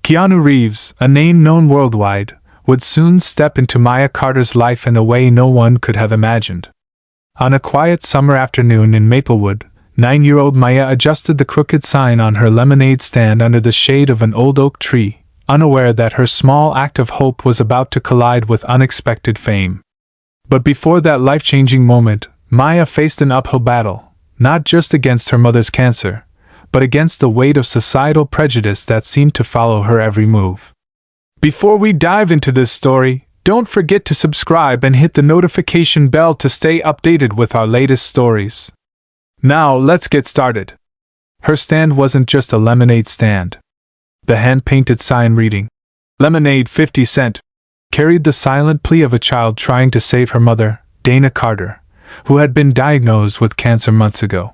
Keanu Reeves, a name known worldwide, would soon step into Maya Carter's life in a way no one could have imagined. On a quiet summer afternoon in Maplewood, 9-year-old Maya adjusted the crooked sign on her lemonade stand under the shade of an old oak tree, unaware that her small act of hope was about to collide with unexpected fame. But before that life-changing moment, Maya faced an uphill battle, not just against her mother's cancer, but against the weight of societal prejudice that seemed to follow her every move. Before we dive into this story, don't forget to subscribe and hit the notification bell to stay updated with our latest stories. Now, let's get started. Her stand wasn't just a lemonade stand. The hand-painted sign reading, "Lemonade 50 cent," carried the silent plea of a child trying to save her mother, Dana Carter, who had been diagnosed with cancer months ago.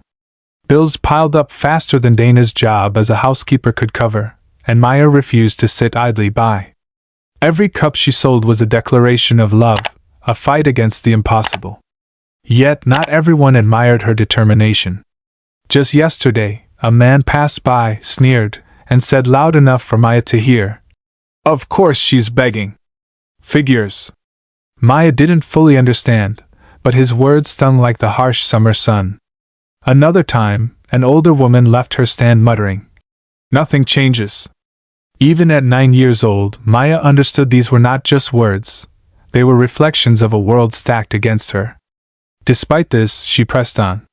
Bills piled up faster than Dana's job as a housekeeper could cover, and Maya refused to sit idly by. Every cup she sold was a declaration of love, a fight against the impossible. Yet not everyone admired her determination. Just yesterday, a man passed by, sneered, and said loud enough for Maya to hear, "Of course she's begging. Figures." Maya didn't fully understand, but his words stung like the harsh summer sun. Another time, an older woman left her stand muttering, "Nothing changes." Even at 9 years old, Maya understood these were not just words, they were reflections of a world stacked against her. Despite this, she pressed on.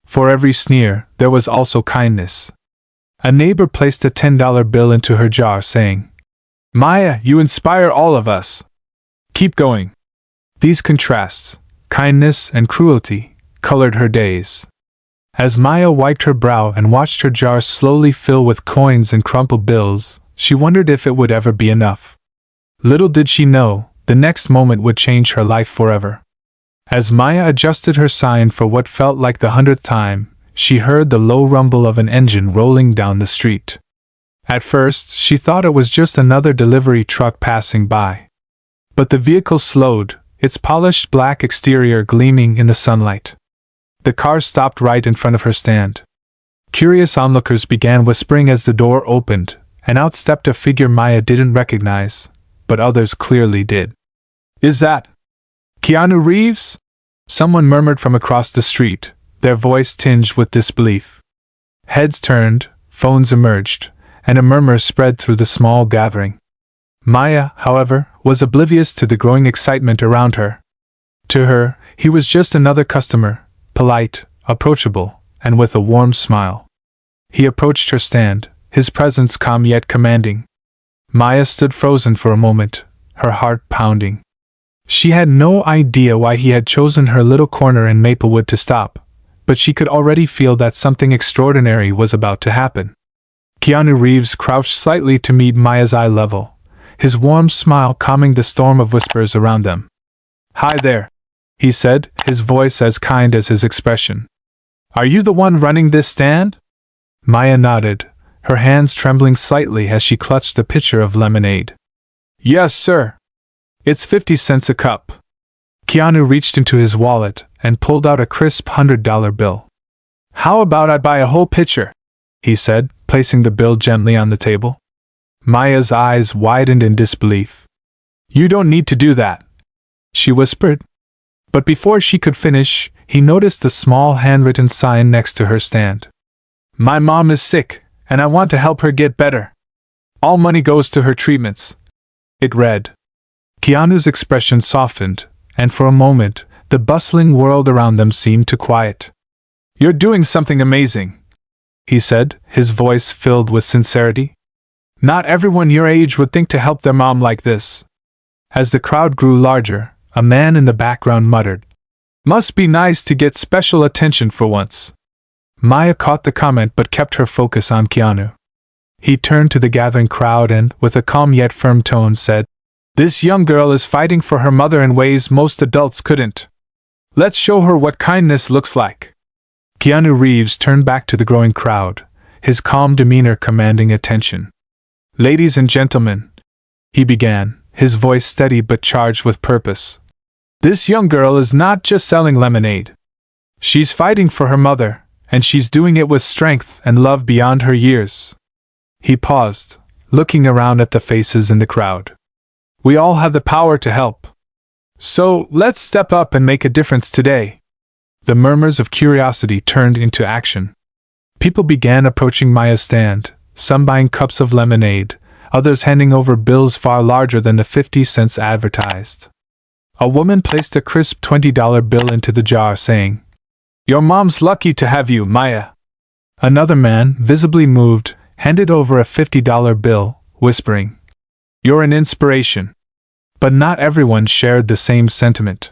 For every sneer, there was also kindness. A neighbor placed a $10 bill into her jar, saying, "Maya, you inspire all of us. Keep going." These contrasts, kindness and cruelty, colored her days. As Maya wiped her brow and watched her jar slowly fill with coins and crumpled bills, she wondered if it would ever be enough. Little did she know, the next moment would change her life forever. As Maya adjusted her sign for what felt like the 100th time, she heard the low rumble of an engine rolling down the street. At first, she thought it was just another delivery truck passing by. But the vehicle slowed, its polished black exterior gleaming in the sunlight. The car stopped right in front of her stand. Curious onlookers began whispering as the door opened, and out stepped a figure Maya didn't recognize, but others clearly did. "Is that Keanu Reeves?" Someone murmured from across the street, their voice tinged with disbelief. Heads turned, phones emerged, and a murmur spread through the small gathering. Maya, however, was oblivious to the growing excitement around her. To her, he was just another customer, polite, approachable, and with a warm smile. He approached her stand, his presence calm yet commanding. Maya stood frozen for a moment, her heart pounding. She had no idea why he had chosen her little corner in Maplewood to stop, but she could already feel that something extraordinary was about to happen. Keanu Reeves crouched slightly to meet Maya's eye level, his warm smile calming the storm of whispers around them. "Hi there," he said, his voice as kind as his expression. "Are you the one running this stand?" Maya nodded, her hands trembling slightly as she clutched a pitcher of lemonade. "Yes, sir. It's 50 cents a cup." Keanu reached into his wallet and pulled out a crisp $100 bill. "How about I buy a whole pitcher?" he said, placing the bill gently on the table. Maya's eyes widened in disbelief. "You don't need to do that," she whispered. But before she could finish, he noticed the small handwritten sign next to her stand. "My mom is sick, and I want to help her get better. All money goes to her treatments," it read. Keanu's expression softened, and for a moment, the bustling world around them seemed to quiet. "You're doing something amazing," he said, his voice filled with sincerity. "Not everyone your age would think to help their mom like this." As the crowd grew larger, a man in the background muttered, "Must be nice to get special attention for once." Maya caught the comment but kept her focus on Keanu. He turned to the gathering crowd and, with a calm yet firm tone, said, "This young girl is fighting for her mother in ways most adults couldn't. Let's show her what kindness looks like." Keanu Reeves turned back to the growing crowd, his calm demeanor commanding attention. "Ladies and gentlemen," he began, his voice steady but charged with purpose. "This young girl is not just selling lemonade. She's fighting for her mother, and she's doing it with strength and love beyond her years." He paused, looking around at the faces in the crowd. We all have the power to help. So, let's step up and make a difference today. The murmurs of curiosity turned into action. People began approaching Maya's stand, some buying cups of lemonade, others handing over bills far larger than the 50 cents advertised. A woman placed a crisp $20 bill into the jar, saying, "Your mom's lucky to have you, Maya." Another man, visibly moved, handed over a $50 bill, whispering, "You're an inspiration." But not everyone shared the same sentiment.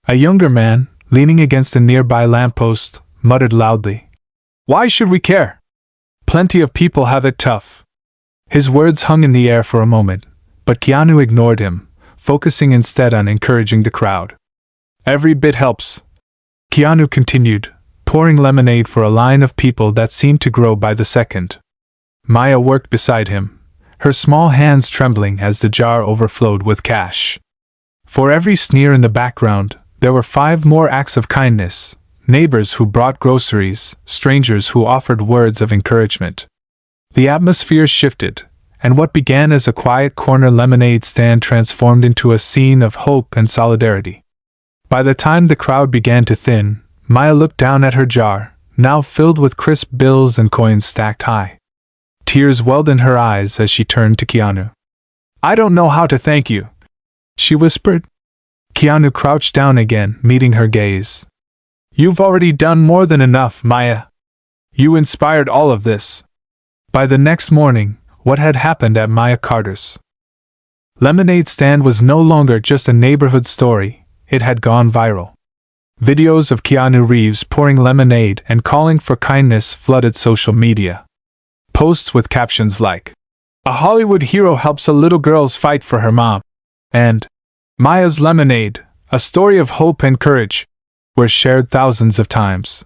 A younger man, leaning against a nearby lamppost, muttered loudly, "Why should we care? Plenty of people have it tough." His words hung in the air for a moment, but Keanu ignored him, focusing instead on encouraging the crowd. "Every bit helps," Keanu continued, pouring lemonade for a line of people that seemed to grow by the second. Maya worked beside him, her small hands trembling as the jar overflowed with cash. For every sneer in the background, there were 5 more acts of kindness: neighbors who brought groceries, strangers who offered words of encouragement. The atmosphere shifted, and what began as a quiet corner lemonade stand transformed into a scene of hope and solidarity. By the time the crowd began to thin, Maya looked down at her jar, now filled with crisp bills and coins stacked high. Tears welled in her eyes as she turned to Keanu. "I don't know how to thank you," she whispered. Keanu crouched down again, meeting her gaze. "You've already done more than enough, Maya. You inspired all of this." By the next morning, what had happened at Maya Carter's lemonade stand was no longer just a neighborhood story, it had gone viral. Videos of Keanu Reeves pouring lemonade and calling for kindness flooded social media. Posts with captions like, "A Hollywood hero helps a little girl's fight for her mom," and "Maya's lemonade, a story of hope and courage," were shared thousands of times.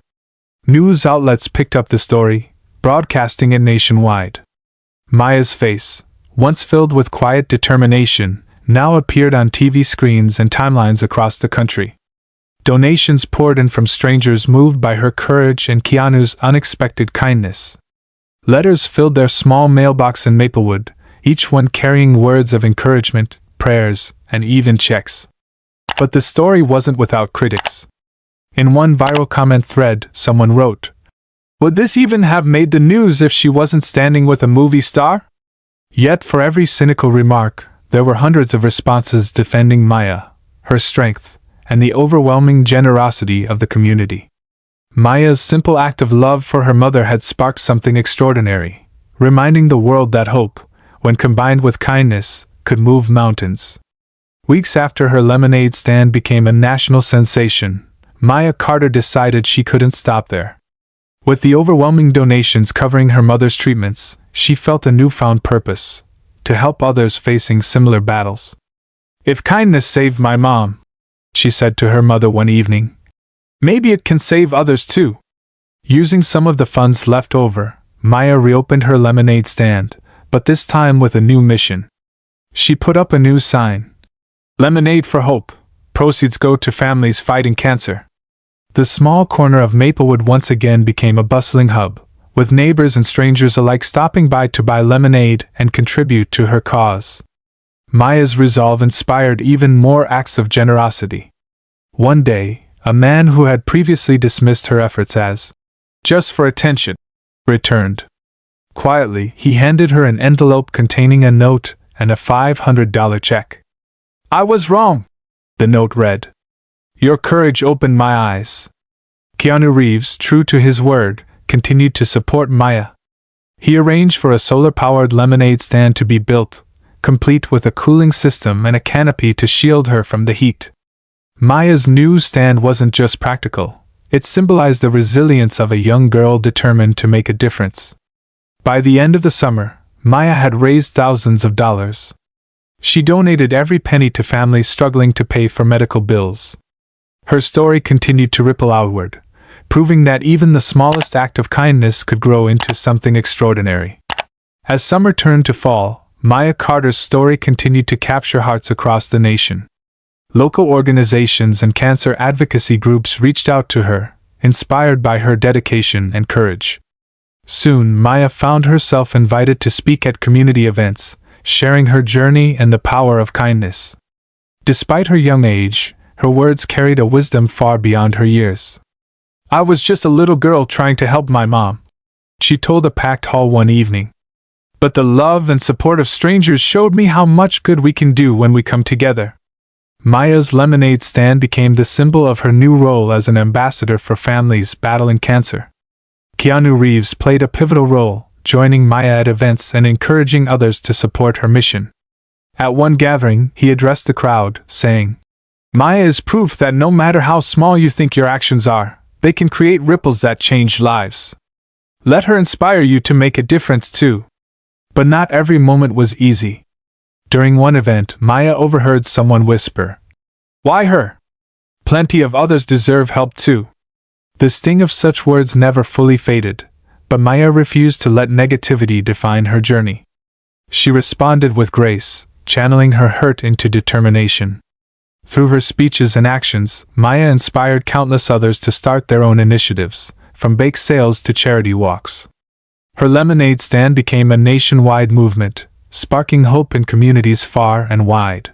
News outlets picked up the story, broadcasting it nationwide. Maya's face, once filled with quiet determination, now appeared on TV screens and timelines across the country. Donations poured in from strangers moved by her courage and Keanu's unexpected kindness. Letters filled their small mailbox in Maplewood, each one carrying words of encouragement, prayers, and even checks. But the story wasn't without critics. In one viral comment thread, someone wrote, "Would this even have made the news if she wasn't standing with a movie star?" Yet for every cynical remark, there were hundreds of responses defending Maya, her strength, and the overwhelming generosity of the community. Maya's simple act of love for her mother had sparked something extraordinary, reminding the world that hope, when combined with kindness, could move mountains. Weeks after her lemonade stand became a national sensation, Maya Carter decided she couldn't stop there. With the overwhelming donations covering her mother's treatments, she felt a newfound purpose: to help others facing similar battles. "If kindness saved my mom," she said to her mother one evening, "maybe it can save others too." Using some of the funds left over, Maya reopened her lemonade stand, but this time with a new mission. She put up a new sign: "Lemonade for Hope. Proceeds go to families fighting cancer." The small corner of Maplewood once again became a bustling hub, with neighbors and strangers alike stopping by to buy lemonade and contribute to her cause. Maya's resolve inspired even more acts of generosity. One day, a man who had previously dismissed her efforts as "just for attention" returned. Quietly, he handed her an envelope containing a note and a $500 check. "I was wrong," the note read. "Your courage opened my eyes." Keanu Reeves, true to his word, continued to support Maya. He arranged for a solar-powered lemonade stand to be built, complete with a cooling system and a canopy to shield her from the heat. Maya's new stand wasn't just practical, it symbolized the resilience of a young girl determined to make a difference. By the end of the summer, Maya had raised thousands of dollars. She donated every penny to families struggling to pay for medical bills. Her story continued to ripple outward, proving that even the smallest act of kindness could grow into something extraordinary. As summer turned to fall, Maya Carter's story continued to capture hearts across the nation. Local organizations and cancer advocacy groups reached out to her, inspired by her dedication and courage. Soon, Maya found herself invited to speak at community events, sharing her journey and the power of kindness. Despite her young age, her words carried a wisdom far beyond her years. "I was just a little girl trying to help my mom," she told a packed hall one evening. "But the love and support of strangers showed me how much good we can do when we come together." Maya's lemonade stand became the symbol of her new role as an ambassador for families battling cancer. Keanu Reeves played a pivotal role, joining Maya at events and encouraging others to support her mission. At one gathering, he addressed the crowd, saying, "Maya is proof that no matter how small you think your actions are, they can create ripples that change lives. Let her inspire you to make a difference too." But not every moment was easy. During one event, Maya overheard someone whisper, "Why her? Plenty of others deserve help too." The sting of such words never fully faded, but Maya refused to let negativity define her journey. She responded with grace, channeling her hurt into determination. Through her speeches and actions, Maya inspired countless others to start their own initiatives, from bake sales to charity walks. Her lemonade stand became a nationwide movement, sparking hope in communities far and wide.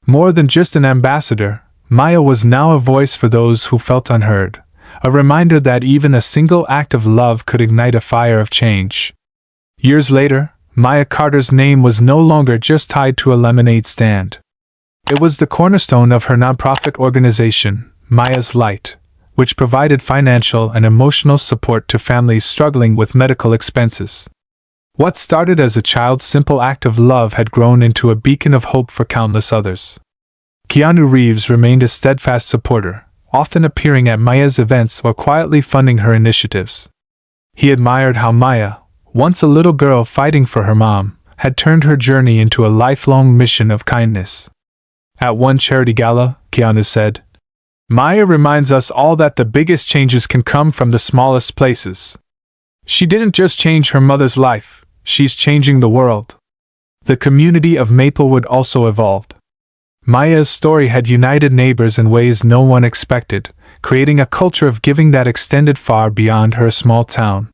More than just an ambassador, Maya was now a voice for those who felt unheard, a reminder that even a single act of love could ignite a fire of change. Years later, Maya Carter's name was no longer just tied to a lemonade stand. It was the cornerstone of her nonprofit organization, Maya's Light, which provided financial and emotional support to families struggling with medical expenses. What started as a child's simple act of love had grown into a beacon of hope for countless others. Keanu Reeves remained a steadfast supporter, often appearing at Maya's events or quietly funding her initiatives. He admired how Maya, once a little girl fighting for her mom, had turned her journey into a lifelong mission of kindness. At one charity gala, Keanu said, "Maya reminds us all that the biggest changes can come from the smallest places. She didn't just change her mother's life, she's changing the world." The community of Maplewood also evolved. Maya's story had united neighbors in ways no one expected, creating a culture of giving that extended far beyond her small town.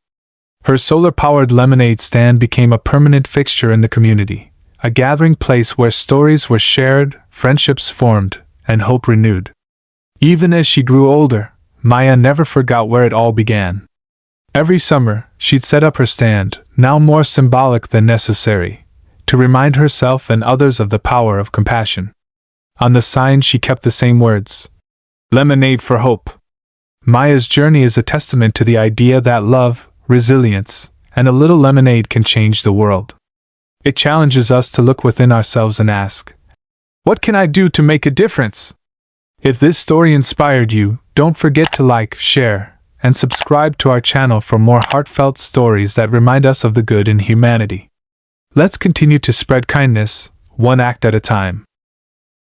Her solar-powered lemonade stand became a permanent fixture in the community, a gathering place where stories were shared, friendships formed, and hope renewed. Even as she grew older, Maya never forgot where it all began. Every summer, she'd set up her stand, now more symbolic than necessary, to remind herself and others of the power of compassion. On the sign she kept the same words, "Lemonade for Hope." Maya's journey is a testament to the idea that love, resilience, and a little lemonade can change the world. It challenges us to look within ourselves and ask, what can I do to make a difference? If this story inspired you, don't forget to like, share, and subscribe to our channel for more heartfelt stories that remind us of the good in humanity. Let's continue to spread kindness, one act at a time.